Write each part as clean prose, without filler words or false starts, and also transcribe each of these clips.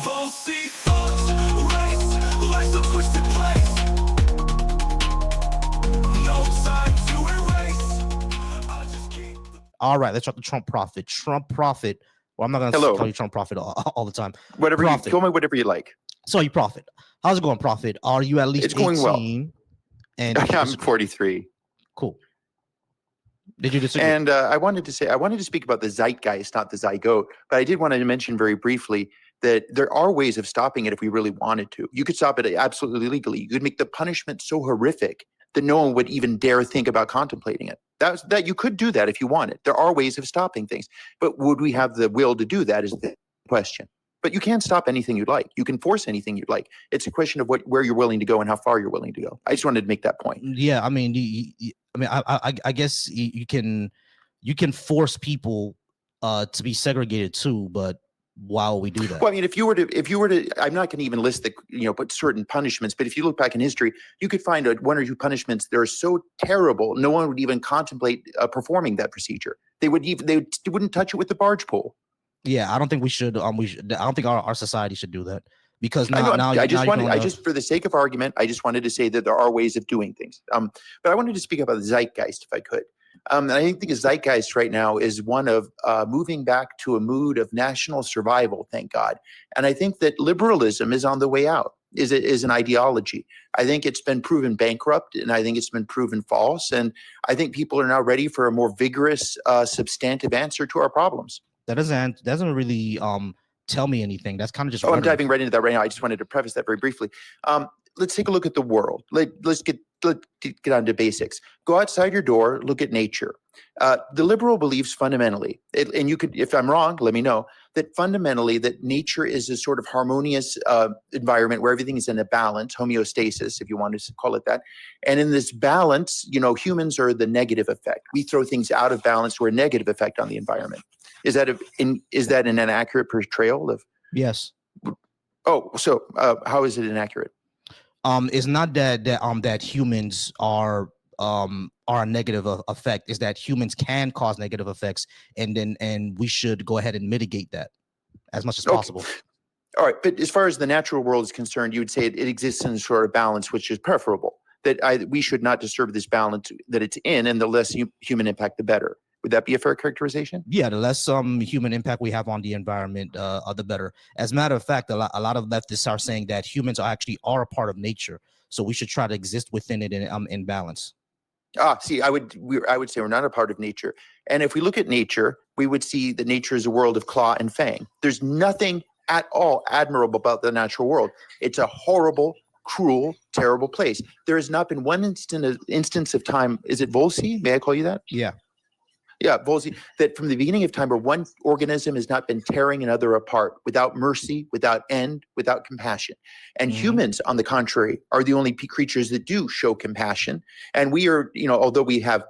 Falsely thoughts, race, life's a twisted place. No time to erase. I just keep. All right, let's talk the Trump prophet. Trump prophet. Well, I'm not gonna Hello. call you Trump prophet all the time. Whatever Prophet. you call me, whatever you like. So you prophet. How's it going, prophet? Are you at least It's going well. 18? And I'm 43. Cool. Did you disagree? And I wanted to speak about the zeitgeist, not the zygote. But I did want to mention very briefly that there are ways of stopping it if we really wanted to. You could stop it absolutely legally. You could make the punishment so horrific that no one would even dare think about contemplating it. That you could do that if you wanted. There are ways of stopping things. But would we have the will to do that is the question. But you can't stop anything you'd like. You can force anything you'd like. It's a question of where you're willing to go and how far you're willing to go. I just wanted to make that point. Yeah, I mean, I guess you can force people to be segregated too, but why would we do that? Well, I mean, if you were to, I'm not going to even list put certain punishments, but if you look back in history, you could find one or two punishments that are so terrible, no one would even contemplate performing that procedure. They wouldn't touch it with the barge pole. Yeah, I don't think we should. I don't think our society should do that because for the sake of argument, I just wanted to say that there are ways of doing things. But I wanted to speak about the zeitgeist, if I could. And I think the zeitgeist right now is one of moving back to a mood of national survival. Thank God. And I think that liberalism is on the way out. Is an ideology. I think it's been proven bankrupt, and I think it's been proven false. And I think people are now ready for a more vigorous, substantive answer to our problems. That doesn't really tell me anything. That's kind of just. I'm diving right into that right now. I just wanted to preface that very briefly. Let's take a look at the world. Let's get on to basics. Go outside your door. Look at nature. The liberal believes fundamentally, and you could, if I'm wrong, let me know, that fundamentally that nature is a sort of harmonious environment where everything is in a balance, homeostasis, if you want to call it that. And in this balance, humans are the negative effect. We throw things out of balance. We're a negative effect on the environment. Is that an inaccurate portrayal of? Yes. Oh, so how is it inaccurate? It's not that humans are a negative effect. Is that humans can cause negative effects, and we should go ahead and mitigate that as much as possible. All right, but as far as the natural world is concerned, you would say it exists in a sort of balance, which is preferable. That we should not disturb this balance that it's in, and the less human impact, the better. Would that be a fair characterization? Yeah, the less human impact we have on the environment, the better. As a matter of fact, a lot of leftists are saying that humans are a part of nature, so we should try to exist within it in balance. See, I would say we're not a part of nature. And if we look at nature, we would see that nature is a world of claw and fang. There's nothing at all admirable about the natural world. It's a horrible, cruel, terrible place. There has not been one instance of time. Is it Volsi? May I call you that? Yeah. Yeah, Volsi, that from the beginning of time where one organism has not been tearing another apart without mercy, without end, without compassion. And humans, on the contrary, are the only creatures that do show compassion. And we are, although we have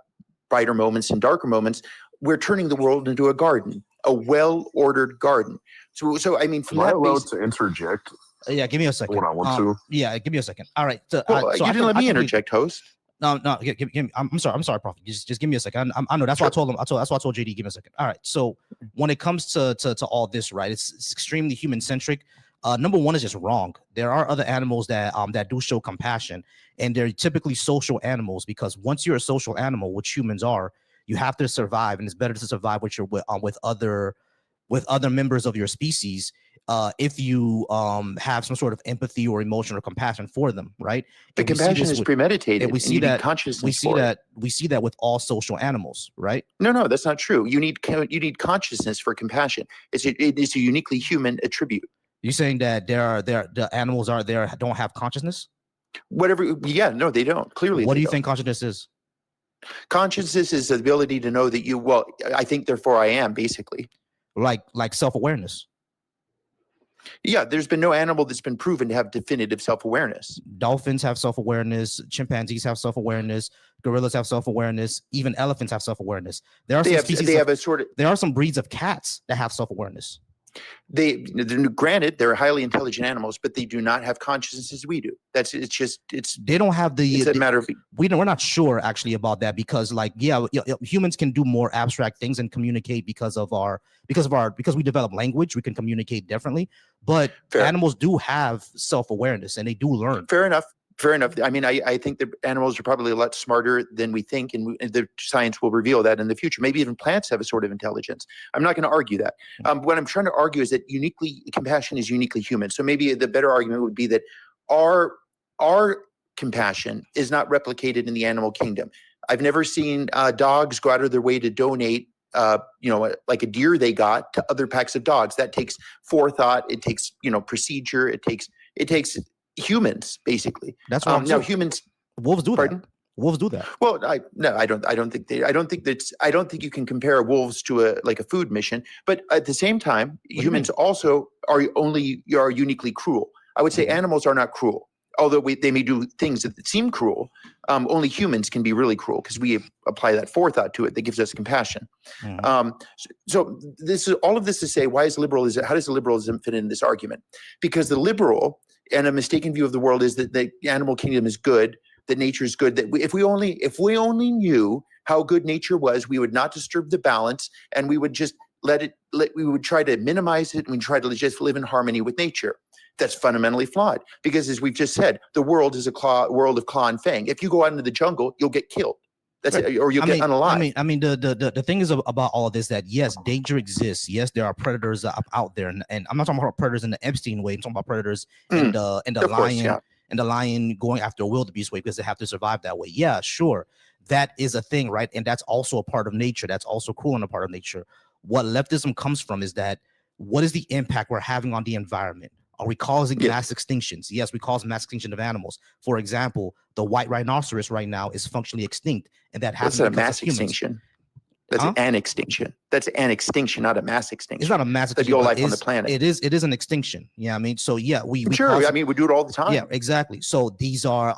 brighter moments and darker moments, we're turning the world into a garden, a well-ordered garden. So I mean, from Am I that allowed to interject? Yeah, give me a second. When I want to. Yeah, give me a second. All right. You didn't let me interject, host. No. I'm sorry, Prophet. Just give me a second. I know that's why I told him. That's why I told JD. Give me a second. All right. So when it comes to all this, right, it's extremely human centric. Number one is just wrong. There are other animals that do show compassion, and they're typically social animals because once you're a social animal, which humans are, you have to survive, and it's better to survive with other members of your species. If you have some sort of empathy or emotion or compassion for them, right? The compassion is premeditated, and we see that consciousness. We see that with all social animals, right? No, that's not true. You need consciousness for compassion. It is a uniquely human attribute. You're saying that the animals don't have consciousness? Yeah, no, they don't. Clearly, what do you think consciousness is? Consciousness is the ability to know that I think, therefore I am, basically. Like self-awareness. Yeah, there's been no animal that's been proven to have definitive self-awareness. Dolphins have self-awareness. Chimpanzees have self-awareness. Gorillas have self-awareness. Even elephants have self-awareness. There are some breeds of cats that have self-awareness. Granted, they're highly intelligent animals, but they do not have consciousness as we do. They don't have it's a matter of we're not sure actually about that, because like humans can do more abstract things and communicate because we develop language. We can communicate differently, but animals do have self-awareness and they do learn. Fair enough. I mean, I think that animals are probably a lot smarter than we think, and the science will reveal that in the future. Maybe even plants have a sort of intelligence. I'm not going to argue that. What I'm trying to argue is that compassion is uniquely human. So maybe the better argument would be that our compassion is not replicated in the animal kingdom. I've never seen dogs go out of their way to donate, like a deer they got, to other packs of dogs. That takes forethought. It takes, procedure. It takes humans, basically. That's why now humans. Wolves do pardon? that. Wolves do that. Well, I don't think you can compare wolves to a food mission. But at the same time, humans also are uniquely cruel. I would say animals are not cruel, although they may do things that seem cruel. Only humans can be really cruel because we apply that forethought to it that gives us compassion. So all of this to say, how does liberalism fit in this argument? Because the liberal and a mistaken view of the world is that the animal kingdom is good, that nature is good, that if we only knew how good nature was, we would not disturb the balance, and we would just we would try to minimize it, and we'd try to just live in harmony with nature. That's fundamentally flawed, because as we've just said, the world is a world of claw and fang. If you go out into the jungle, you'll get killed. That's it, or you'll get unalive. I mean, the thing is about all of this, that yes, danger exists. Yes, there are predators out there, and I'm not talking about predators in the Epstein way. I'm talking about predators in the lion and the lion going after a wildebeest way, because they have to survive that way. Yeah, sure, that is a thing, right? And that's also a part of nature. That's also cool and a part of nature. What leftism comes from is that, what is the impact we're having on the environment? Are we causing mass extinctions? Yes, we cause mass extinction of animals. For example, the white rhinoceros right now is functionally extinct, and that happens because a mass of humans. Extinction. That's an extinction. That's an extinction, not a mass extinction. It's not a mass extinction. Your life on the planet. It is an extinction. Yeah, I mean, so yeah, we we do it all the time. Yeah, exactly. So these are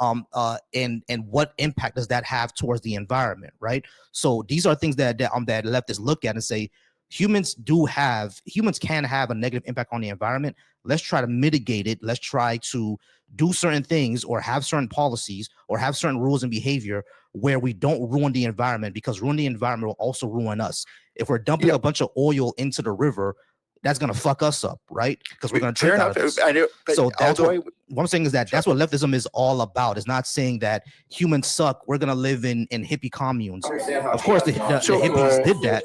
and what impact does that have towards the environment, right? So these are things that leftists look at and say, humans can have a negative impact on the environment. Let's try to mitigate it. Let's try to do certain things, or have certain policies, or have certain rules and behavior where we don't ruin the environment, because ruin the environment will also ruin us. If we're dumping a bunch of oil into the river, that's going to fuck us up, right? Because we're going to drink out of this. I know, so that's what I'm saying is that's what leftism is all about. It's not saying that humans suck. We're going to live in hippie communes. Of course, the hippies did that.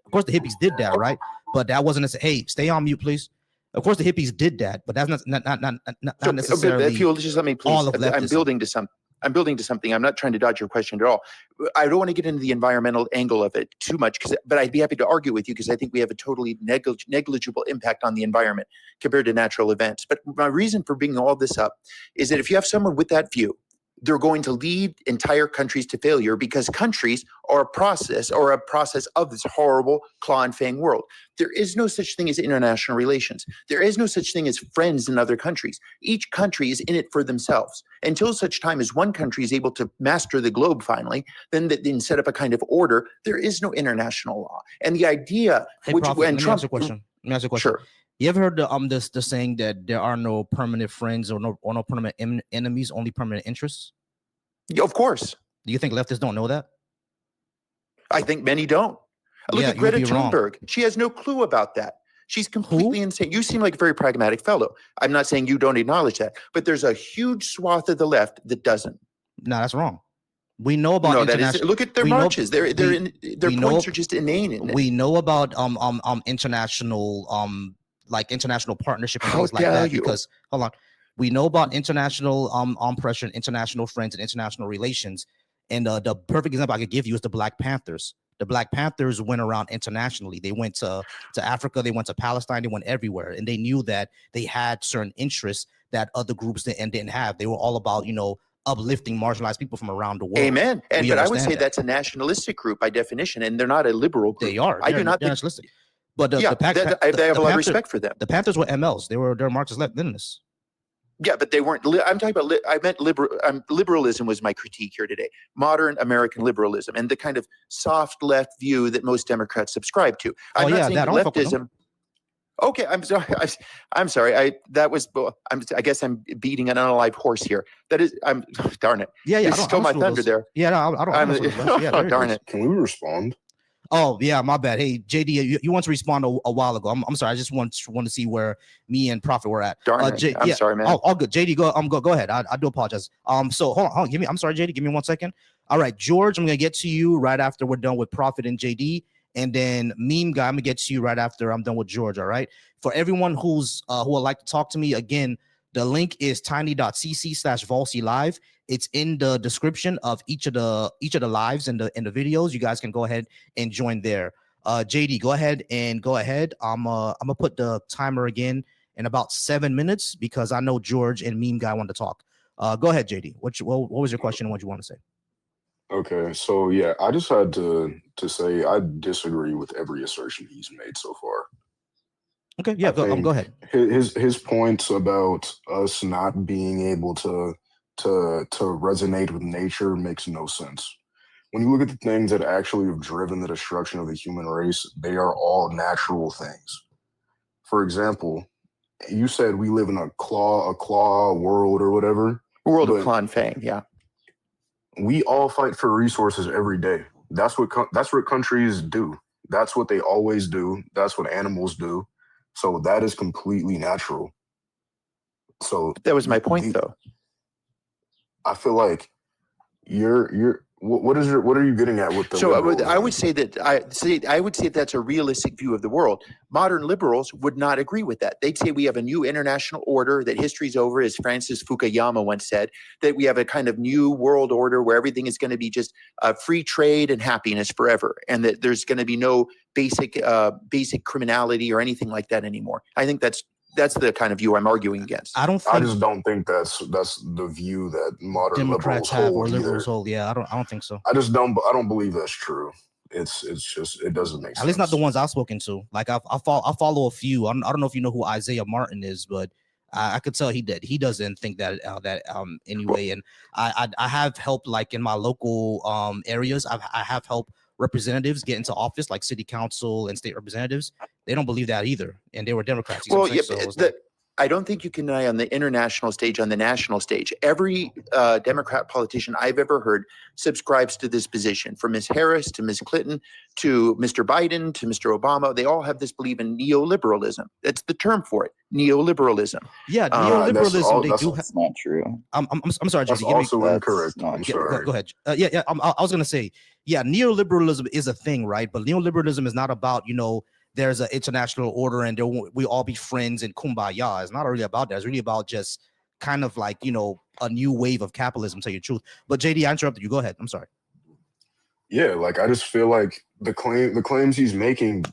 Of course, the hippies did that, right? But that wasn't a hey, stay on mute, please. Of course, the hippies did that, but that's not necessarily. If you'll just let me, please. All of leftism. I'm building to something. I'm not trying to dodge your question at all. I don't want to get into the environmental angle of it too much, but I'd be happy to argue with you, because I think we have a totally negligible impact on the environment compared to natural events. But my reason for bringing all this up is that if you have someone with that view, they're going to lead entire countries to failure, because countries are a process of this horrible claw and fang world. There is no such thing as international relations. There is no such thing as friends in other countries. Each country is in it for themselves. Until such time as one country is able to master the globe finally, then set up a kind of order, there is no international law. And the idea, let me ask you a question. Sure. You ever heard the saying that there are no permanent friends or no permanent enemies, only permanent interests? Yeah, of course. Do you think leftists don't know that? I think many don't. Look at Greta Thunberg. She has no clue about that. She's completely insane. You seem like a very pragmatic fellow. I'm not saying you don't acknowledge that, but there's a huge swath of the left that doesn't. No, that's wrong. We know about international. Look at their marches. Their points are just inane. We know about international international partnership and things like that. Because hold on, we know about international pressure, international friends, and international relations. And the perfect example I could give you is the Black Panthers. The Black Panthers went around internationally. They went to Africa, they went to Palestine, they went everywhere, and they knew that they had certain interests that other groups didn't have. They were all about uplifting marginalized people from around the world. Amen. But I would say that's a nationalistic group by definition, and they're not a liberal group. They are. I do not think nationalistic. But I have a lot of respect for them. The Panthers were MLs. They're Marxist Leninists. Yeah, but they weren't. I'm talking about. I meant liberalism was my critique here today. Modern American liberalism and the kind of soft left view that most Democrats subscribe to. I'm not saying leftism. Okay, I'm sorry. I'm sorry. I guess I'm beating an unalive horse here. That is, darn it. Yeah, You I stole don't my steal thunder those. there. Yeah, no, I don't steal those. Yeah, there it darn is. it. Can we respond? Oh yeah, my bad. Hey JD, you want to respond a while ago? I'm sorry. I just want to see where me and Prophet were at. Darn it. I'm sorry, man. All good. JD, go ahead. I do apologize. So hold on. I'm sorry, JD. Give me 1 second. All right, George, I'm gonna get to you right after we're done with Prophet and JD, and then Meme Guy, I'm gonna get to you right after I'm done with George. All right. For everyone who would like to talk to me again, the link is tiny.cc/Volsi live. It's in the description of each of the lives and the videos. You guys can go ahead and join there. JD, go ahead. I'm gonna put the timer again in about 7 minutes because I know George and Meme Guy want to talk. Go ahead, JD. What was your question and what you want to say? Okay, so yeah, I just had to say I disagree with every assertion he's made so far. Okay, yeah, go ahead. His points about us not being able to resonate with nature makes no sense. When you look at the things that actually have driven the destruction of the human race, they are all natural things. For example, you said we live in a claw world or whatever. World of Claw and Fang, yeah. We all fight for resources every day. That's what countries do. That's what they always do. That's what animals do. So that is completely natural. So that was my point, though. I feel like what are you getting at with the? So I would say that that's a realistic view of the world. Modern liberals would not agree with that. They'd say we have a new international order, that history's over, as Francis Fukuyama once said, that we have a kind of new world order where everything is going to be just free trade and happiness forever, and that there's going to be no basic criminality or anything like that anymore. I think that's the kind of view I'm arguing against. I just don't think that's the view that modern Democrats liberals have or hold liberals either. hold. Yeah, I don't think so. I don't believe that's true. It's just it doesn't make sense. At least not the ones I've spoken to. Like I follow a few. I don't know if you know who Isaiah Martin is, but I could tell he doesn't think that anyway. And I have helped, like in my local areas. I have helped representatives get into office, like city council and state representatives. They don't believe that either, and they were Democrats. Well, yeah, I don't think you can deny on the international stage, on the national stage, every Democrat politician I've ever heard subscribes to this position, from Ms. Harris to Ms. Clinton to Mr. Biden to Mr. Obama. They all have this belief in neoliberalism. That's the term for it, neoliberalism. Yeah, neoliberalism. That's not true. I'm sorry, that's JD, also incorrect. I'm sorry. Go ahead. Yeah. I was gonna say, yeah, neoliberalism is a thing, right? But neoliberalism is not about, there's an international order and we all be friends and kumbaya. It's not really about that. It's really about just kind of like, a new wave of capitalism, to tell you the truth. But JD, I interrupted you. Go ahead. I'm sorry. Yeah, like I just feel like the claims he's making,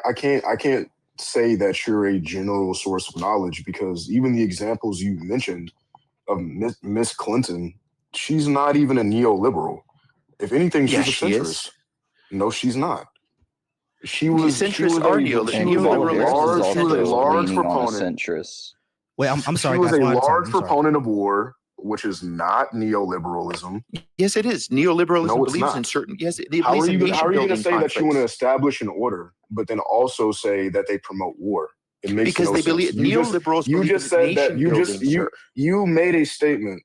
I can't say that you're a general source of knowledge, because even the examples you mentioned of Miss Clinton, she's not even a neoliberal. If anything, she's a centrist. No, she's not. She was a large proponent. Wait, I'm sorry. She was a large proponent of war, which is not neoliberalism. Yes, it is. Neoliberalism believes in certain. Yes, how are you going to say that you want to establish an order, but then also say that they promote war? It makes because they believe neoliberals. You just said that you made a statement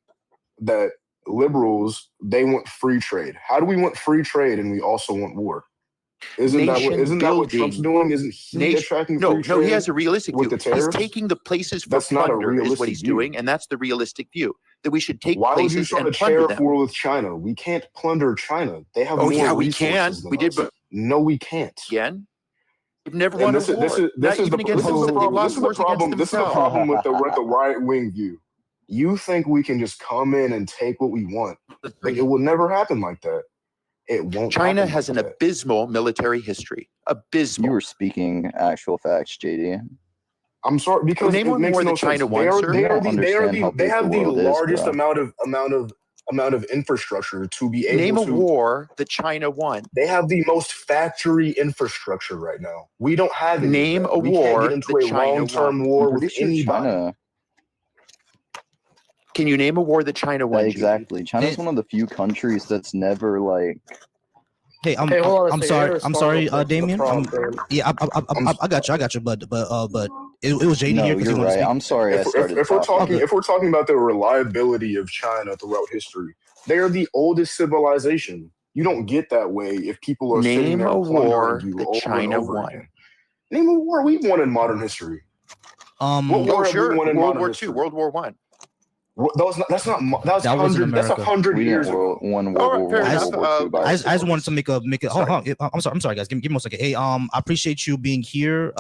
that liberals, they want free trade. How do we want free trade and we also want war? Isn't that what Trump's doing? Isn't he attracting free trade? No, he has a realistic view. He's taking the places for that's plunder, not a is what he's doing, and that's the realistic view, that we should take Why places would you start and a plunder tariff them. war with China? We can't plunder China. They have more we resources can. Than we us. did, but no, we can't. Again, we've never won a war. This is the problem with the right wing view. You think we can just come in and take what we want? It will never happen like that. It won't. China has an abysmal military history. Abysmal. You were speaking actual facts, JD. I'm sorry, because name one more that China wants. They have the largest amount of infrastructure to be able to name a war that China won. They have the most factory infrastructure right now. We don't have any. Name a war. We can't get into a long-term war with anybody. Can you name a war that China won? Exactly. China's one of the few countries that's never Hey, Hey, hold on a I'm second. sorry. Let me I'm respond sorry, real quick to the Damien. prompt, man. Yeah, I got you. But it was JD No, here because he you're wanted to right. speak. I'm sorry I started If we're talking. talking Okay. if we're talking about the reliability of China throughout history, they are the oldest civilization. You don't get that way if people are sitting Name there a plundering war you that over and China over won. again. Name a war we've won in modern history. What war Oh, have we sure. won in World modern War history? II, World War One. That's not that's That was in 100 that's America. 100 We years didn't ago. win All World right, War fair One, enough. World War II by I just ourselves. wanted to make a hold on. I'm sorry, guys. Give me a second. Hey, I appreciate you being here,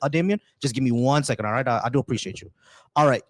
Damien. Just give me 1 second, all right? I do appreciate you. All right.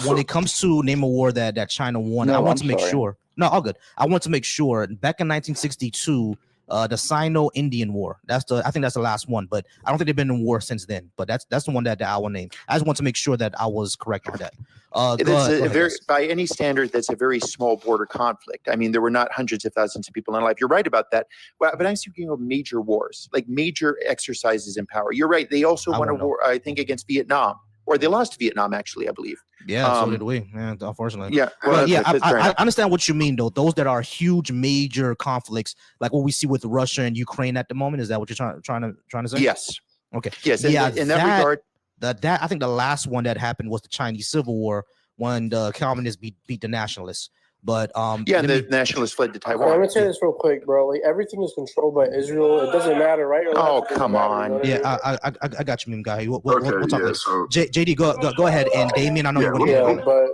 When it comes to name a war that China won, I No, want I'm to make sorry. sure. No, all good. I want to make sure. Back in 1962, the Sino-Indian War. I think that's the last one, but I don't think they've been in war since then. But that's the one that I will name. I just want to make sure that I was correct on that. Go That's ahead, very, guys. by any standard, that's a very small border conflict. I mean, there were not hundreds of thousands of people in life. You're right about that. But I'm speaking of major wars, like major exercises in power. You're right. They also I won a won't know. war, I think, against Vietnam, or they lost Vietnam, actually, I believe. Yeah, so did we. Yeah, unfortunately. Yeah. But Well, yeah, that's fair I enough. understand what you mean, though. Those that are huge, major conflicts, like what we see with Russia and Ukraine at the moment. Is that what you're trying to say? Yes. Okay. Yes. And Yeah, in that regard, that I think the last one that happened was the Chinese Civil War when the communists beat the nationalists. But yeah, and the nationalists fled to Okay, I'm Taiwan. gonna say this real quick, bro. Like everything is controlled by Israel. It doesn't matter, right? Or left, Oh, it doesn't come matter, you on. know what I mean? yeah, I got you, meme guy. We'll Okay, talk yeah. later. So JD, go ahead, and Damien, I know yeah, you want to Yeah, get on it. but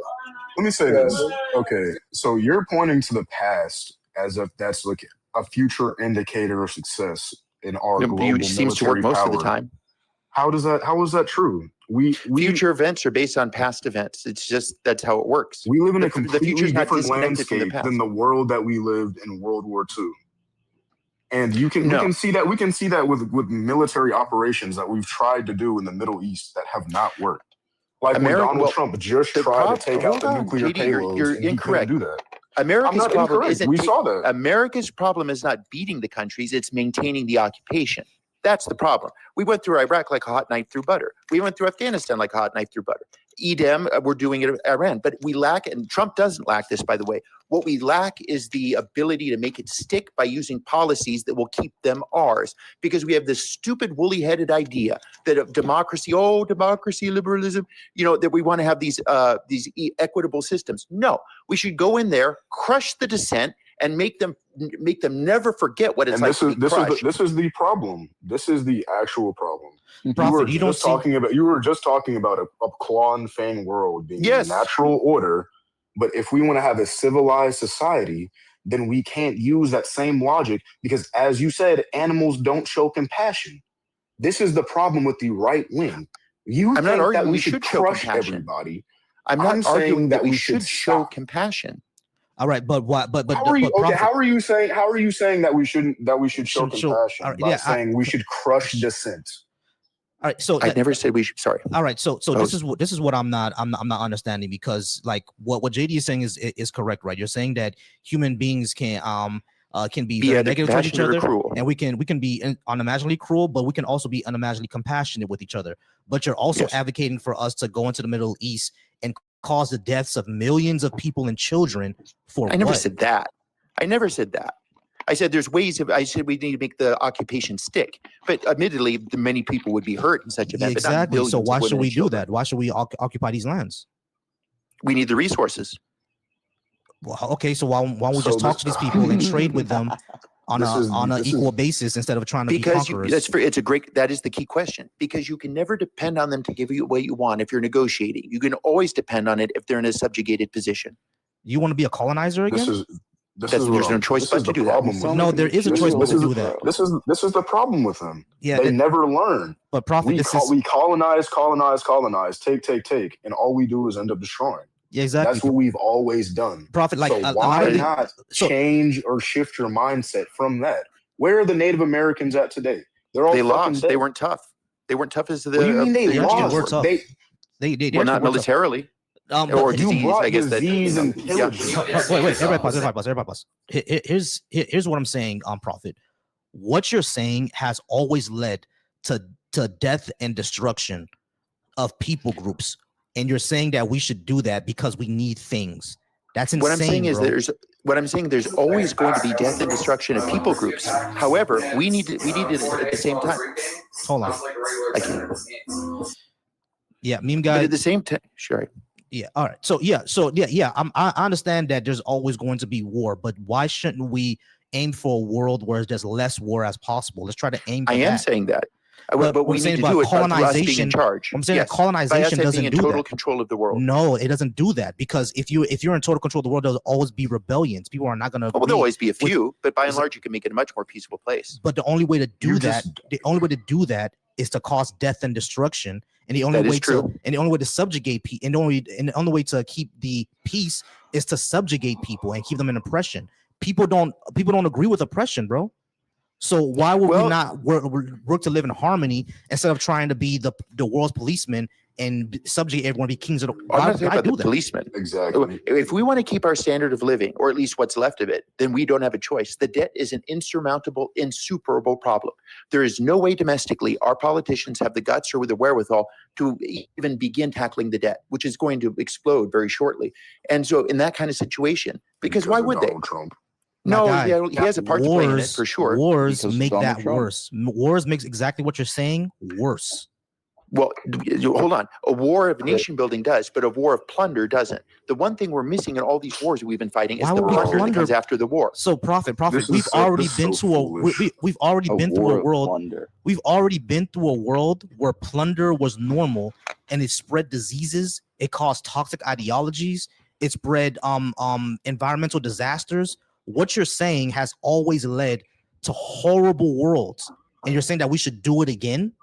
let me say yeah, this. Okay, so you're pointing to the past as if that's like a future indicator of success in our global Seems to work military most of the power. time. How is that true? We Future events are based on past events. It's just that's how it works. we live in The a completely future's not different disconnected from the landscape past. than the world that we lived in World War II. And we No. can see that with military operations that we've tried to do in the Middle East that have not worked. Like when Donald Trump just tried to take out the nuclear JD, payloads, you're and he incorrect. couldn't do that. America's I'm not problem incorrect. isn't We saw that. America's problem is not beating the countries, it's maintaining the occupation. That's the problem. We went through Iraq like a hot knife through butter. We went through Afghanistan like a hot knife through butter. EDEM, we're doing it in Iran. But we lack, and Trump doesn't lack this, by the way, what we lack is the ability to make it stick by using policies that will keep them ours. Because we have this stupid woolly-headed idea that of democracy, liberalism, that we want to have these equitable systems. No, we should go in there, crush the dissent, and make them never forget what it's And like to be crushed. this is the problem. This is the actual problem. Prophet, you were just talking about a claw and fang world being Yes. a natural order. But if we want to have a civilized society, then we can't use that same logic because, as you said, animals don't show compassion. This is the problem with the right wing. You I'm not think arguing that we we should should show crush compassion. everybody. I'm not I'm arguing saying that we should should show stop. compassion. All right, but what? But How are you Prophet, How are you saying that we should show compassion all right, by saying we should crush dissent? All right, so I never said we should. Sorry. all right, so this is what I'm not understanding, because like what JD is saying is correct, right? You're saying that human beings can be very negative towards each other, cruel. and we can be unimaginably cruel, but we can also be unimaginably compassionate with each other. But you're also Yes. advocating for us to go into the Middle East and cause the deaths of millions of people and children for I never what? said that. I never said that. I said there's ways of. I said we need to make the occupation stick, but admittedly, many people would be hurt in such Yeah, event. but not exactly. So billions of why women should we and do children. that? Why should we occupy these lands? We need the resources. Well, okay, so why don't we So just talk to this- these people and trade with them on This is- an this is- equal basis instead of trying to be Because conquerors? that is the key question. Because you can never depend on them to give you what you want if you're negotiating. You can always depend on it if they're in a subjugated position. You want to be a colonizer again? There's no choice but to do that. Problem with No, there is a choice but to do that. This is the problem with them. Yeah, they never learn. But Prophet, We colonize, take, and all we do is end up destroying. Yeah, exactly. That's what we've always done. Prophet, like so a why lot of not change or shift your mindset from that? Where are the Native Americans at today? They're all They fucking lost. dead. They weren't tough. They weren't tough as the. What do you mean they actually were lost? tough. They well, not militarily. Or you disease, brought I guess. disease and pillage. Wait, everybody pause. Here's what I'm saying, Prophet. What you're saying has always led to death and destruction of people groups, and you're saying that we should do that because we need things. That's insane. What I'm saying is What I'm saying, there's always going to be death and destruction of people groups. However, we need it at the same time. Hold on. I can't. Yeah, meme But guy. at the same time, sure. Yeah. All right. So yeah. I understand that there's always going to be war, but why shouldn't we aim for a world where there's less war as possible? Let's try to aim for I am that. saying that. But we I'm saying need to about do it by us being colonization- in charge. I'm saying that Yes, colonization by us doesn't being in do total that. control of the world. No, it doesn't do that, because if you're in total control of the world, there'll always be rebellions. People are not going to. Well, there'll always be a with- few, but by and large, you can make it a much more peaceful place. But the only way to do You that, just- the only way to do that is to cause death and destruction. And the only That is way true. and the only way to subjugate people, and the only way to keep the peace is to subjugate people and keep them in oppression. People don't agree with oppression, bro. So why would we not work to live in harmony instead of trying to be the world's policeman and subjugate everyone, be kings of the? I'm Why, not talking why about do the that? policeman. Exactly. If we want to keep our standard of living, or at least what's left of it, then we don't have a choice. The debt is an insurmountable, insuperable problem. There is no way domestically our politicians have the guts or the wherewithal to even begin tackling the debt, which is going to explode very shortly. And so in that kind of situation, because why of would they? Donald Trump. No, My guy, he has a part to play in it for sure. Wars Because of make Donald that Trump. worse. Wars makes exactly what you're saying worse. Well, hold on. A war of nation building does, but a war of plunder doesn't. The one thing we're missing in all these wars we've been fighting is Why the would we plunder that plunder? comes after the war. So prophet, This is we've so- already this is been so to foolish. we've already A been through war a of world. plunder. We've already been through a world where plunder was normal, and it spread diseases. It caused toxic ideologies. It spread environmental disasters. What you're saying has always led to horrible worlds, and you're saying that we should do it again?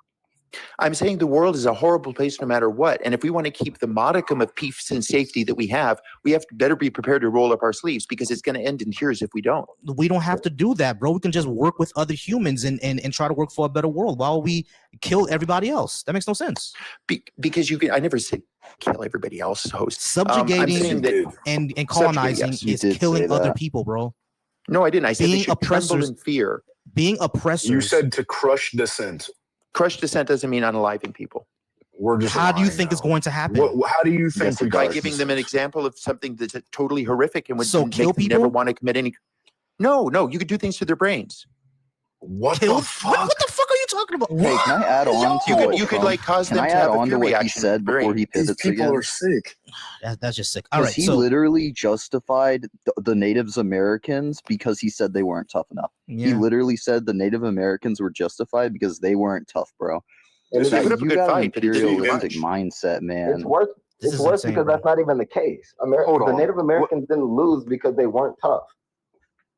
I'm saying the world is a horrible place no matter what. And if we want to keep the modicum of peace and safety that we have to better be prepared to roll up our sleeves, because it's going to end in tears if we don't. We don't have to do that, bro. We can just work with other humans and try to work for a better world while we kill everybody else. That makes no sense. Because I never said kill everybody else, host. Subjugating I'm saying that, and colonizing yes. You is did killing say other that. people, bro. no, I didn't. I said they Being should tremble oppressors- in fear. Being oppressors. You said to crush dissent. Crushed dissent doesn't mean unaliving people. We're just. How do you lying think now. it's going to happen? How do you think Yes, we it By does. giving them an example of something that's totally horrific and would So make kill them never people? want to commit any. No, you could do things to their brains. What Kill? the fuck? What the fuck are you talking about? Hey, can I add on to You what could Trump, like cause can them I to add have a on fear to what he reaction. said before he These pivots people again? are sick. That's just sick. All Because right, he so literally justified the Natives Americans because he said they weren't tough enough. He yeah. literally said the Native Americans were justified because they weren't tough, bro. This They is- put up a You good got an fight, but it didn't imperialistic much. mindset, It's man. worse. This It's is worse insane, because bro. that's not even the case. Hold The on. Native Americans didn't lose because they weren't tough.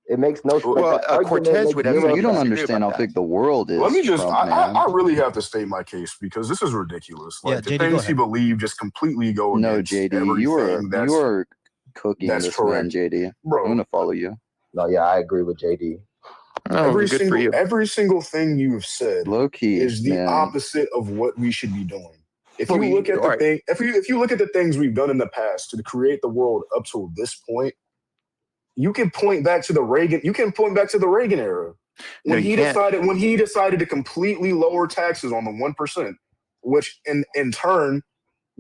It makes no sense. Well, That argument Cortez makes would zero have- You don't sense. disagree understand how about that. big the world is. Let me just. Trump, man. I really have to state my case because this is ridiculous. Yeah, Like the JD, go things he ahead. believe just completely go No, against JD, everything you are cooking that's this correct. man, JD. I'm bro. gonna follow you. No, yeah, I agree with JD. Oh, good for you. Every single thing you've said Low key, is the man. opposite of what we should be doing. If Well, you look at the alright. thing, if you look at the things we've done in the past to create the world up to this point, you can point back to the Reagan. You can point back to the Reagan era No, when you he can't. decided to completely lower taxes on the 1%, which in turn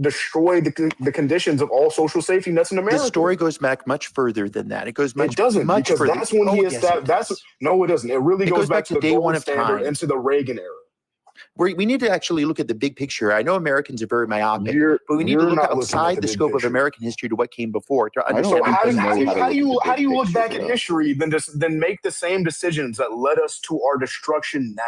destroyed the conditions of all social safety nets in The America. story goes back much further than that. It goes much, It doesn't, much because further. that's when Oh, he yes, established. it That's does. no, it doesn't. It really It goes goes back back to to the day gold one of standard time. and to the Reagan era. We need to actually look at the big picture. I know Americans are very myopic, but we need to You're look not looking at outside the the big scope of picture. American history to what came before to I don't So understand. how do even know you how to how do look you at the how do you big look back picture, at bro. history then make the same decisions that led us to our destruction now?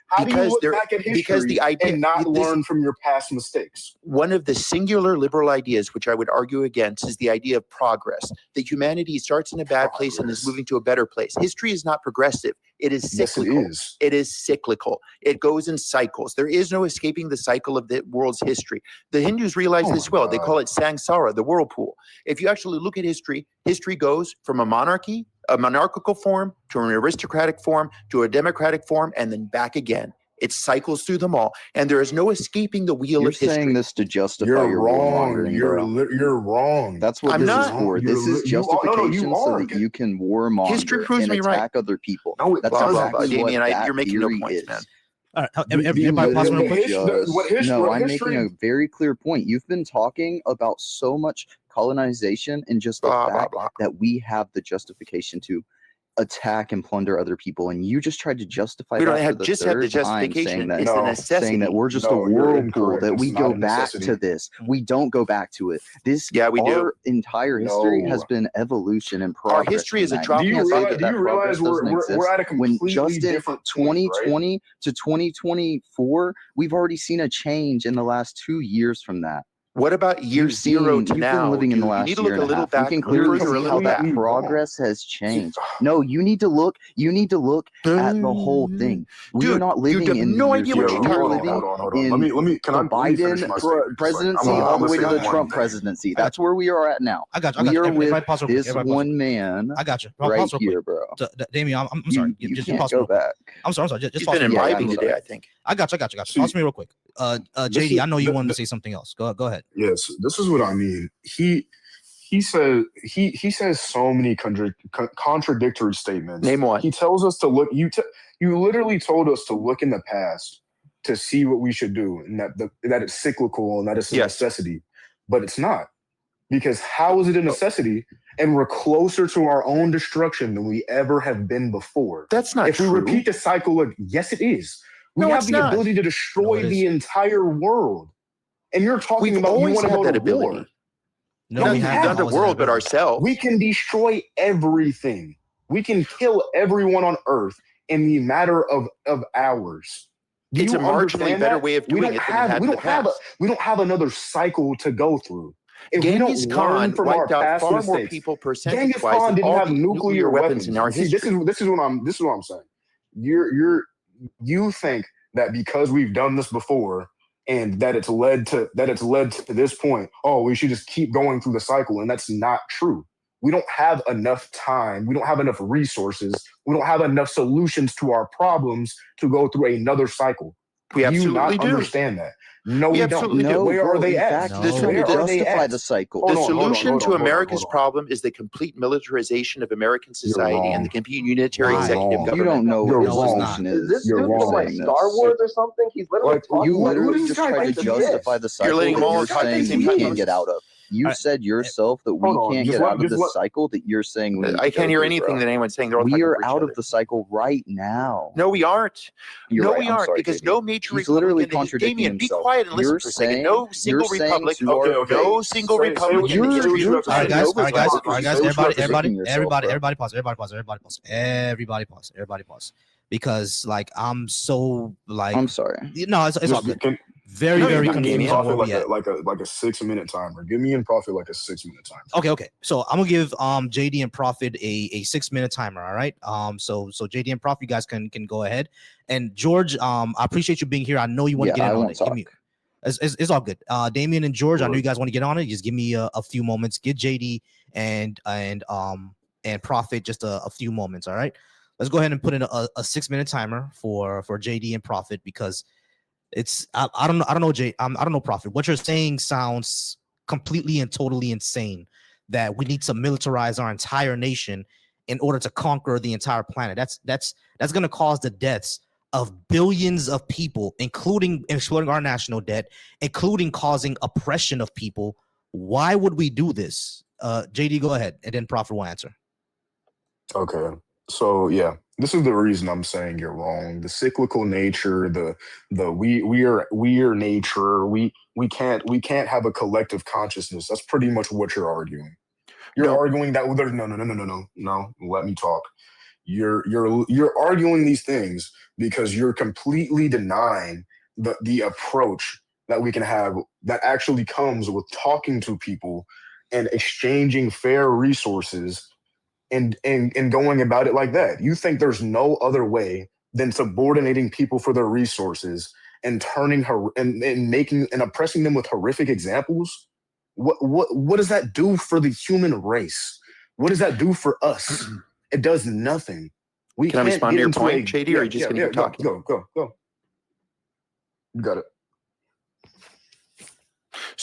How do you Because look there- back at because history the idea- and not this- learn from your past mistakes? One of the singular liberal ideas, which I would argue against, is the idea of progress. That humanity starts in a bad place and is Progress. moving to a better place. History is not progressive. It is Yes, it cyclical. is. It is cyclical. It goes in cycles. There is no escaping the cycle of the world's history. The Hindus realize Oh this my well. They God. call it samsara, the whirlpool. If you actually look at history, history goes from a monarchy, a monarchical form, to an aristocratic form, to a democratic form, and then back again. It cycles through them all, and there is no escaping the wheel You're of history. saying this to justify You're your wrong. warmongering, You're bro. you're wrong. That's what I'm this is not. for. This is You are- no, no, you justification so are. that you can warmonger History proves and me right. attack other people. No, it That's Blah, blah, blah. exactly what Damien, that you're making no theory points, is. man. All right, You everybody pause real literally quick. His- what no, what I'm history- making a very clear point. You've been talking about so much colonization and just the Blah, blah, fact blah. that we have the justification to attack and plunder other people, and you just tried to justify We don't that have for the just have the third time, justification. saying that It's the No, necessity. saying that we're just No, a you're whirlpool, incorrect. that It's we not go a back to necessity. this. We don't go back to it. This Yeah, we do. our entire history No. has been evolution and Our progress. history is a from that. drop Do in you the can't say realize? that Do that you realize progress doesn't we're exist. at a When completely just in different point, right? 2020 to 2024, we've already seen a change in the last 2 years from that. What about year zero to You've now? been living in the dude? You last need to year look and a a little half. We back, can a clearly further, a see little how that back. progress has changed. No, you need to look at the whole thing. We are Dude, not you living have in no year idea what zero. you're We are talking living about. Hold on. in Let me the let me finish Biden my statement. 'Cause, like, presidency I'm all the gonna way to say the one Trump thing. presidency. That's where we are at now. I got you. We are with Everybody pause real quick. this Everybody pause. one man I got you. right Pause real quick. here, bro. Damien, I'm sorry. You Just can't pause go real quick. back. I'm sorry. Just He's pause been me real quick. imbibing I'm today, sorry. I think. I got you. See, Pause me real quick. this JD, is I know you wanted to say something else. Go ahead. yes. This is what I mean. He says so many contradictory statements. Name one. He tells us to look. You literally told us to look in the past to see what we should do, and that it's cyclical and that it's a Yes. necessity, but it's not. Because how is it a necessity? And we're closer to our own destruction than we ever have been before. That's not If true. we repeat the cycle, yes, it is. We No, have it's the not. ability to No, destroy it the is. entire world. And you're talking We've about you always want to had go that to ability. war. No, No, we we haven't. haven't. Not the How is it world, but ability? ourselves. We can destroy everything. We can kill everyone on Earth in the matter of hours. Do It's you a marginally understand better that? way of We doing don't it than we have had we in the don't have a past. we don't have another cycle to go through. If we don't Genghis learn Khan from our wiped out past far more mistakes, people Genghis percentage-wise Khan than didn't all have the nuclear weapons. in our See, history. this is what I'm saying. You think that because we've done this before and that it's led to this point, oh, we should just keep going through the cycle, and that's not true. We don't have enough time. We don't have enough resources. We don't have enough solutions to our problems to go through another cycle. We Do you absolutely not do. understand that? No, We we absolutely don't. do. No, Where bro, are they in at? fact, No. you're trying to Where are they justify at? the cycle. The Hold on, solution to hold on. America's problem is the complete militarization of American society and the complete unitary Why? executive wrong. government. You don't know what You're the No, it's wrong. not. solution Is this is. You're dude wrong. from like saying Star this. Wars or something? He's literally Like, talking You like literally he's just just tried to like the justify shit. the cycle You're letting that them all you're talk at the saying same we time. can't get out of. You Alright. said yourself that we Hold on, can't just get let- out of just this let- cycle that you're saying we need I to go can't hear through, anything bro. that anyone's saying. They're all We talking are over each out other. of the cycle right now. No, we aren't. You're No, right. we I'm aren't, sorry, because JD. no major He's literally republic in the contradicting Damien, be himself. quiet and listen You're for a second. saying- No single you're saying republic. to our Okay. No single Say republic what in the you- say history what you of have to All right, say. time. guys. Nobody's All right, guys. republic. All right, guys. Say what you have to say. Everybody pause. Everybody pause. Because like I'm so like I'm sorry. no, it's all good. Very No, you're very not, confused Damien. on where Profit we at. like a 6-minute timer. Give me and Profit like a 6-minute timer. Okay. So I'm gonna give JD and Prophet a 6-minute timer. All right. So JD and Prophet, you guys can go ahead. And George, I appreciate you being here. I know you want to Yeah, get I in on won't it. Give talk. me it's all good. Damien and George, I know Sure. you guys want to get on it. Just give me a few moments. Get JD and Prophet just a few moments. All right. Let's go ahead and put in a 6-minute timer for JD and Prophet, because it's I don't know I don't know Prophet. What you're saying sounds completely and totally insane. That we need to militarize our entire nation in order to conquer the entire planet. That's going to cause the deaths of billions of people, including exploding our national debt, including causing oppression of people. Why would we do this? JD, go ahead, and then Prophet will answer. Okay. So yeah, this is the reason I'm saying you're wrong. The cyclical nature, the we are nature. We can't have a collective consciousness. That's pretty much what you're arguing. You're No. arguing that there's no. Let me talk. You're arguing these things because you're completely denying the approach that we can have that actually comes with talking to people and exchanging fair resources and going about it like that. You think there's no other way than subordinating people for their resources and turning her and making and oppressing them with horrific examples? What does that do for the human race? What does that do for us? It does nothing. We Can I can't respond get to your into point, JD, or are you just going to keep talking? Go. You got it.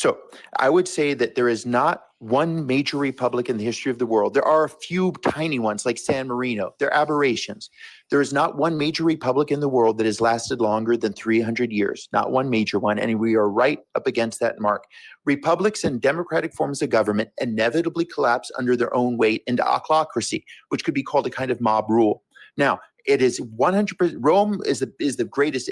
So I would say that there is not one major republic in the history of the world. There are a few tiny ones like San Marino. They're aberrations. There is not one major republic in the world that has lasted longer than 300 years, not one major one. And we are right up against that mark. Republics and democratic forms of government inevitably collapse under their own weight into autocracy, which could be called a kind of mob rule. Now, it is 100%. Rome is the greatest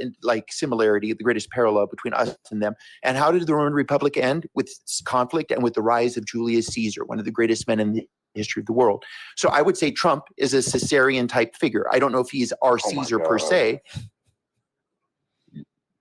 similarity, the greatest parallel between us and them. And how did the Roman Republic end? With conflict and with the rise of Julius Caesar, one of the greatest men in the history of the world. So I would say Trump is a Caesarian type figure. I don't know if he's our Caesar per se.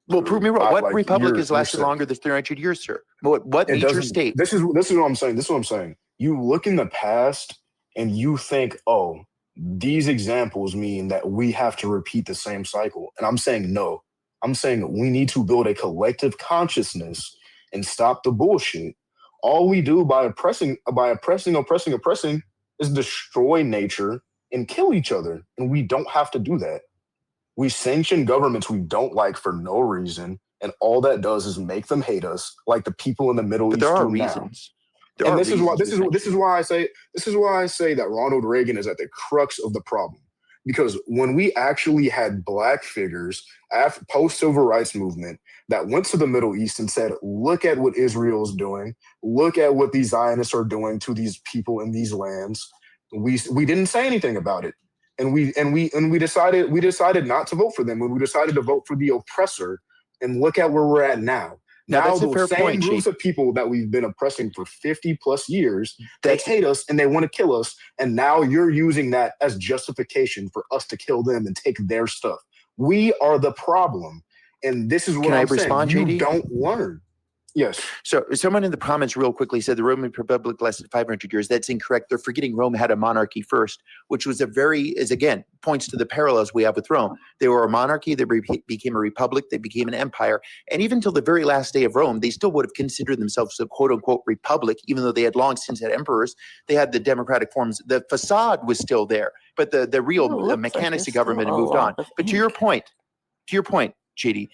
Well, prove me wrong. What republic has lasted longer than 300 years, sir? What major state? This is what I'm saying. This is what I'm saying. You look in the past and you think, oh, these examples mean that we have to repeat the same cycle. And I'm saying no. I'm saying we need to build a collective consciousness and stop the bullshit. All we do by oppressing is destroy nature and kill each other. And we don't have to do that. We sanction governments we don't like for no reason. And all that does is make them hate us, like the people in the Middle East do now. Reasons. And this is why I say that Ronald Reagan is at the crux of the problem, because when we actually had black figures after post-civil rights movement that went to the Middle East and said, "Look at what Israel is doing. Look at what these Zionists are doing to these people in these lands," we didn't say anything about it, and we decided not to vote for them when we decided to vote for the oppressor. And look at where we're at now. Now that's a those fair same point, groups of people that we've been oppressing for 50 plus years, they hate us and they want to kill us. And now you're using that as justification for us to kill them and take their stuff. We are the problem. And this is what I'm saying. You don't learn. Yes. So someone in the comments real quickly said the Roman Republic lasted 500 years. That's incorrect. They're forgetting Rome had a monarchy first, which was again, points to the parallels we have with Rome. They were a monarchy. They became a republic. They became an empire. And even till the very last day of Rome, they still would have considered themselves a quote unquote republic, even though they had long since had emperors. They had the democratic forms. The facade was still there, but the real mechanics of government had moved on. But to your point, JD,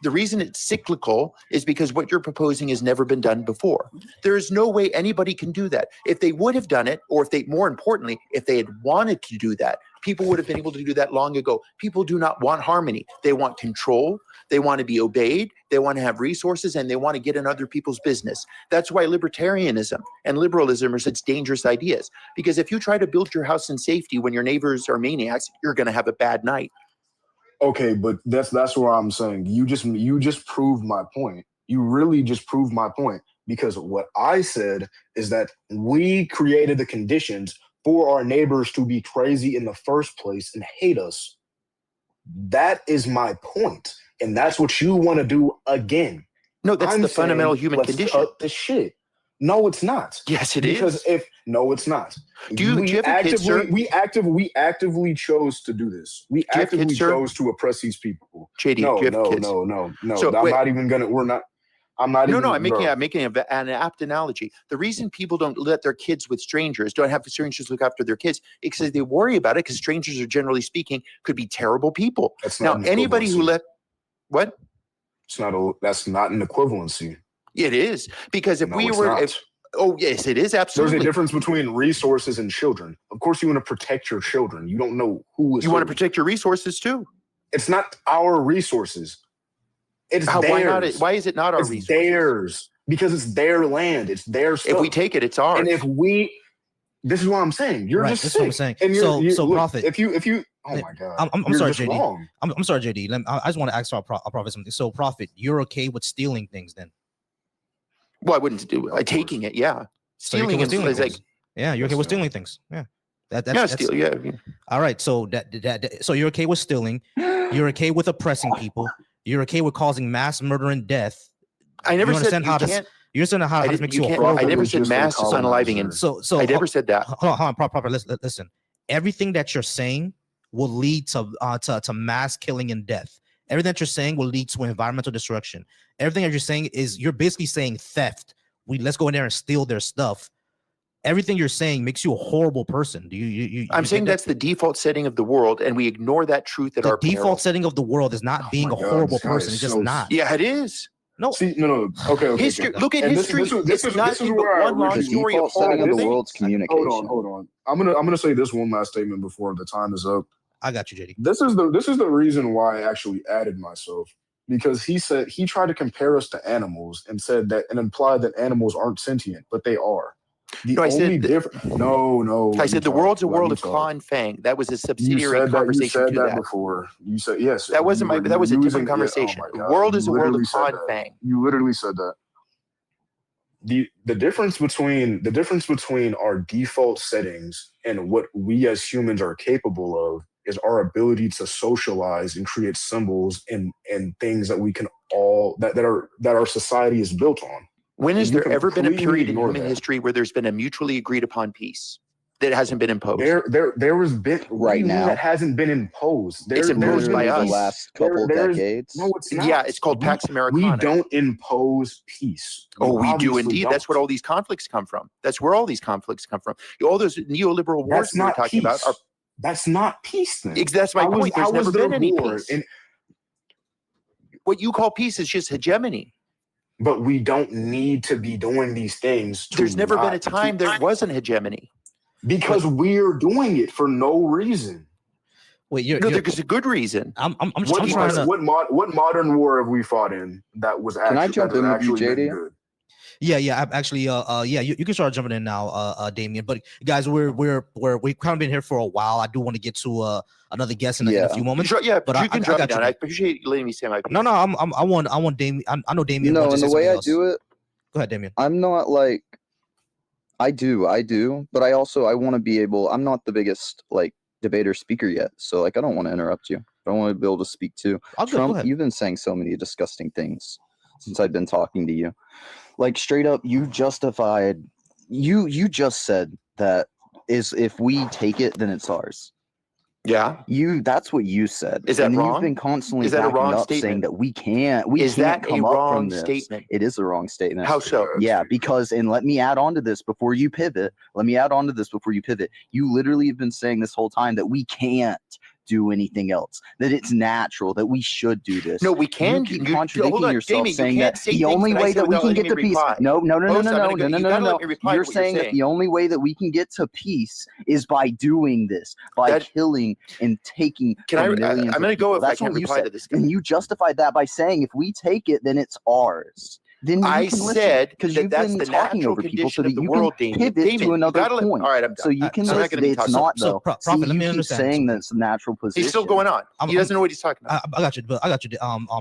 the reason it's cyclical is because what you're proposing has never been done before. There is no way anybody can do that. If they would have done it, or more importantly, if they had wanted to do that, people would have been able to do that long ago. People do not want harmony. They want control. They want to be obeyed. They want to have resources, and they want to get in other people's business. That's why libertarianism and liberalism are such dangerous ideas. Because if you try to build your house in safety when your neighbors are maniacs, you're going to have a bad night. Okay, but that's what I'm saying. You just proved my point. You really just proved my point, because what I said is that we created the conditions for our neighbors to be crazy in the first place and hate us. That is my point, and that's what you want to do again. No, that's the fundamental human condition. Cut the shit. No, it's not. Yes, it is. No, it's not. Do you have a kid, sir? We actively chose to do this. We actively chose to oppress these people. JD, no. do you have kids? So, I'm not even gonna. We're not. I'm not. No, I'm making an apt analogy. The reason people don't let their kids with strangers, don't have strangers look after their kids, is because they worry about it. Because strangers are, generally speaking, could be terrible people. That's not now anybody who what? That's not an equivalency. It is, because if oh yes, it is absolutely. There's a difference between resources and children. Of course, you want to protect your children. You don't know who is. You want to protect your resources too. It's not our resources. It's theirs. Why is it not our resources? It's theirs, because it's their land. It's their stuff. If we take it, it's ours. And this is what I'm saying. You're just this sick. is what I'm saying. And so Prophet. If you. Oh my God. I'm sorry, JD. I'm sorry, JD. I just want to ask our Prophet something. So, Prophet, you're okay with stealing things then? Well, I wouldn't do it. Taking it, yeah. Stealing is like, yeah, you're okay with stealing things. Yeah. That's steal, yeah. All right. So so you're okay with stealing. You're okay with oppressing people. You're okay with causing mass murder and death. I never said you understand how this makes you a I never said mass unaliving, and so I never said that. Hold on, proper. Listen. Everything that you're saying will lead to mass killing and death. Everything that you're saying will lead to environmental destruction. Everything that you're saying is you're basically saying theft. Let's go in there and steal their stuff. Everything you're saying makes you a horrible person. I'm saying that's the default setting of the world, and we ignore that truth at our default setting of the world is not being a horrible person. It's just not. Yeah, it is. No. See, no. Okay. History. okay. Look at And history. this It's is nothing but where I one long The originally- story of default setting of the horrible world's things. communication. Hold on. I'm gonna say this one last statement before the time is up. I got you, JD. This is the reason why I actually added myself, because he said he tried to compare us to animals and said that and implied that animals aren't sentient, but they are. The No, I said only that- difference. No. I let said me the talk, world's a let world me of talk. claw and fang. That was a You subsidiary said that. You conversation said to that that. before. You said yes. That wasn't my. That was a different conversation. Oh my The God, world you is a world of literally claw said and that. fang. You literally said that. The difference between our default settings and what we as humans are capable of is our ability to socialize and create symbols and things that we can all that our society is built on. When And has you there ever been a completely period in ignore human that. history where there's been a mutually agreed upon peace that hasn't been imposed? There has been what do you mean now. that hasn't been imposed. It's imposed by Literally the us. last couple There's decades. no, it's not. Yeah, it's called Pax Americana. We don't impose peace. Oh, we do obviously indeed. don't. That's what all these conflicts come from. That's where all these conflicts come from. All those neoliberal wars That's we were not talking peace. about are. That's not peace. Then That's my How was- point. There's how was never there been any war? peace. And What you call peace is just hegemony. but we don't need to be doing these things. There's never been a time there wasn't hegemony. because we're doing it for no reason. Wait, No, there's a good reason. I'm What trying to. what modern war have we fought in that was actually Can I jump that has in with you, actually been JD? good? Yeah, actually, yeah, you can start jumping in now, Damien. But guys, we've kind of been here for a while. I do want to get to another guest in a Yeah. few moments. Sure, yeah, but but you can jump got down. you. I appreciate you letting me say my piece. No, I want Damien. I know Damien. No, wants and to the say way something I else. do it, Go ahead, Damien. I'm not like I do, but I want to be able. I'm not the biggest like debater speaker yet, so like I don't want to interrupt you. I want to be able to speak too. I'll go Trump, ahead. you've been saying so many disgusting things since I've been talking to you. Like straight up, you justified. You just said that is if we take it, then it's ours. Yeah. That's what you said. Is that and then wrong? You've been constantly Is that a backing wrong up statement? saying that we can't Is that a come up wrong from this. statement? It is a wrong statement. How so? Yeah, because and let me add on to this before you pivot. You literally have been saying this whole time that we can't do anything else. That it's natural. That we should do this. No, we can. You keep contradicting hold on, yourself, Jamie, you saying can't that say the things only that I way say that we without can letting get to me peace. reply. No. Host, I'm gonna let me reply to You're what saying that the only way that we can get to peace is by doing this, by killing and taking Can from I? millions I'm of going to go people. if I That's can't what you reply said. to this guy. And you justified that by saying if we take it, then it's ours. Then you I can said because that you've that's been the talking natural over people condition so that of the you world, can Damien. pivot Damien, to you another gotta point. all right, I'm done. So you can I'm not listen. gonna be It's talking. not So, though. Prophet, See, let you me keep understand saying something. that it's a natural position. He's still going on. I'm- He doesn't know what he's talking about. I got you. But I got you.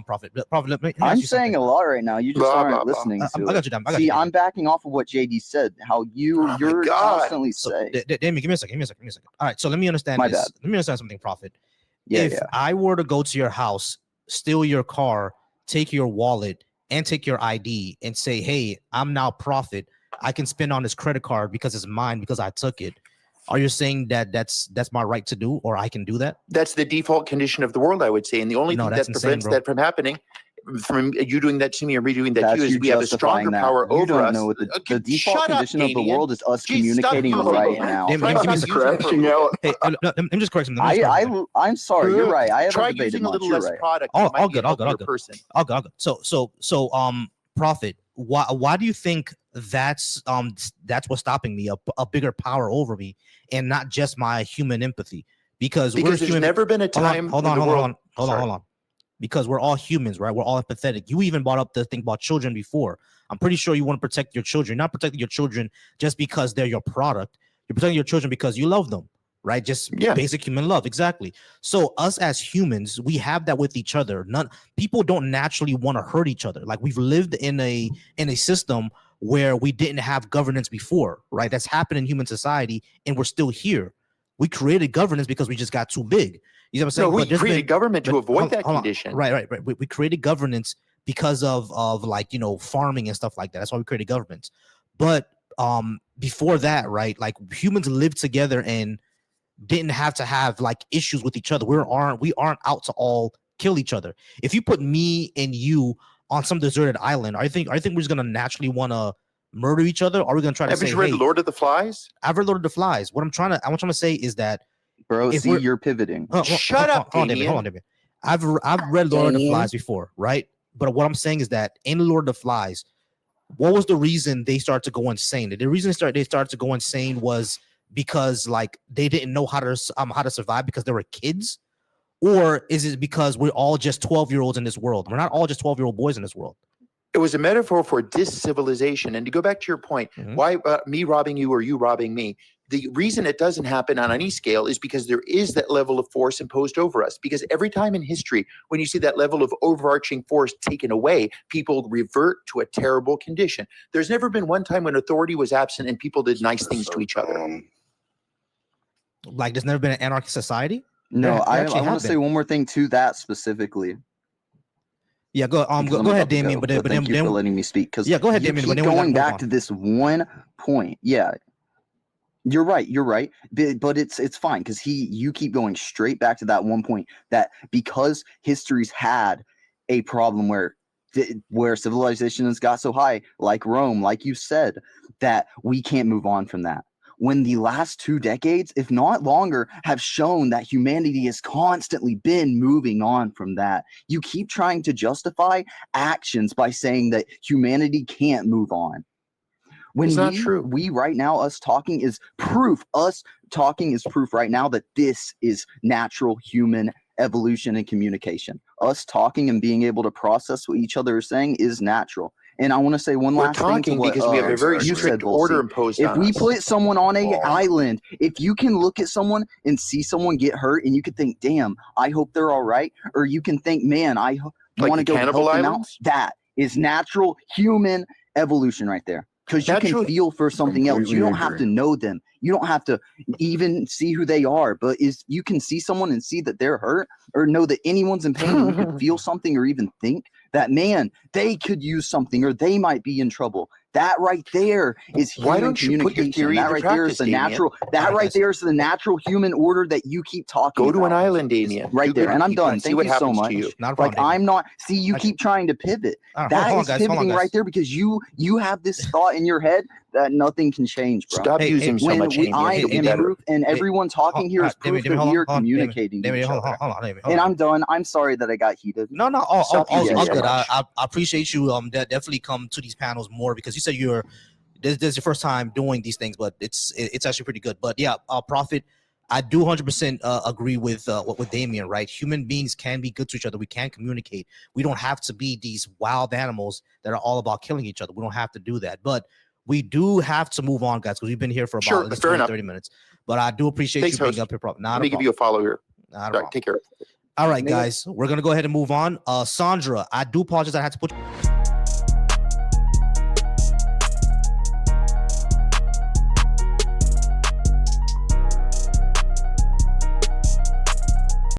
Prophet. Prophet. Let me ask I'm you saying something. a lot right now. You just Blah, aren't blah, blah. listening I to got it. you, Dan. I got See, you. I'm backing off of what JD said. How you're God. constantly So, saying. Damien, give me a second. All right. So let me understand My this. bad. Let me understand something, Prophet. Yeah, if yeah. I were to go to your house, steal your car, take your wallet, and take your ID, and say, "Hey, I'm now Prophet. I can spend on this credit card because it's mine because I took it." Are you saying that that's my right to do, or I can do that? That's the default condition of the world, I would say. And the only No, thing that's that insane, prevents bro. that from happening, from you doing that to me or me doing that to That's you, is you we have a justifying stronger that. power You over don't us. know what the Okay, default shut up, condition of the Damien. world is us Jeez, stop communicating using right it. now. Damien, Try give me stop a using second. it for a Crashing little out. bit. Hey, let me just correct something. I'm sorry. You're right. I haven't Try debated using a much. little You're less right. product. All You might be good, a all good. healthier person. Okay. So, Prophet, why do you think that's what's stopping me? A bigger power over me, and not just my human empathy? Because there's human, never been a time Hold on. Because we're all humans, right? We're all empathetic. You even brought up the thing about children before. I'm pretty sure you want to protect your children. You're not protecting your children just because they're your product. You're protecting your children because you love them, right? Just basic human love. Exactly. So us as humans, we have that with each other. People don't naturally want to hurt each other. Like we've lived in a system where we didn't have governance before, right? That's happened in human society, and we're still here. We created governance because we just got too big. You know what I'm saying? No, we But created government to avoid that hold on. condition. Right. We created governance because of like, farming and stuff like that. That's why we created governments. But before that, right, like humans lived together and didn't have to have like issues with each other. We aren't out to all kill each other. If you put me and you on some deserted island, I think we're just gonna naturally want to murder each other. Or are we gonna try to say, Have you read hey, Lord of the Flies? I've read Lord of the Flies. What I'm trying to say is that, Bro, if see, we're- you're pivoting. Shut up, hold on, Damien. Damien. I've read Lord of the Flies before, right? But what I'm saying is that in Lord of the Flies, what was the reason they started to go insane? The reason they started to go insane was because like they didn't know how to survive because they were kids, or is it because we're all just 12-year-olds in this world? We're not all just 12-year-old boys in this world. It was a metaphor for discivilization. And to go back to your point, why me robbing you or you robbing me? The reason it doesn't happen on any scale is because there is that level of force imposed over us. Because every time in history, when you see that level of overarching force taken away, people revert to a terrible condition. There's never been one time when authority was absent and people did nice things to each other. Like there's never been an anarchist society? No, I actually want have to say been. one more thing to that specifically. Yeah, go Because I'm ahead, about to Damien. go, But thank you for letting me speak. Because yeah, go ahead, you Damien. keep But then we gotta going move back on. to this one point. Yeah, you're right. But it's fine because you keep going straight back to that one point that because history's had a problem where civilization has got so high, like Rome, like you said, that we can't move on from that. When the last 2 decades, if not longer, have shown that humanity has constantly been moving on from that. You keep trying to justify actions by saying that humanity can't move on. When It's not true. We right now, us talking is proof. Us talking is proof right now that this is natural human evolution and communication. Us talking and being able to process what each other is saying is natural. And I want to say one We're last thing to talking what because we have a very you strict said, order Volsey. imposed If on we us. put someone on a Oh. island, if you can look at someone and see someone get hurt and you could think, damn, I hope they're all right. Or you can think, man, I Like want the to go cannibal help them out. islands? That is natural human evolution right there. Because you Natural- can feel for something else. You Completely don't have agree. to know them. You don't have to even see who they are. But you can see someone and see that they're hurt or know that anyone's in pain and you can feel something or even think that, man, they could use something or they might be in trouble. That right there is human Why don't you put your communication. theory That into right there is practice, the Damien? natural. That All right, right guys. there is the natural human order that you keep talking Go about. to an island, Damien. Right Do there, good and I'm people done. and see Thank what you so happens much. to you. Not a Like problem, Damien. I'm not. See, you Actually- keep trying to pivot. All right, That hold on, is guys. Hold on, pivoting guys. right there because you have this thought in your head that nothing can change, bro. Stop Hey, using so When much, Damien. I You'll be am better. proof, and everyone talking here is proof Damien, that hold we on, are hold on, Damien. communicating to Damien, each hold other. on, Damien. And I'm done. I'm sorry that I got heated. No, all Stop using good. so much. I appreciate you. Definitely come to these panels more because you said this is your first time doing these things, but it's actually pretty good. But yeah, Prophet, I do 100% agree with Damien. Right, human beings can be good to each other. We can communicate. We don't have to be these wild animals that are all about killing each other. We don't have to do that, but we do have to move on, guys, because we've been here for about Sure, at least fair 20, enough. 30 minutes. But I do appreciate Thanks, you being host. up here, Prophet. Not Let a me give problem. you a follow here. Not a All right, problem. take care. All right, May I- guys, we're gonna go ahead and move on. Sandra, I do apologize. I had to put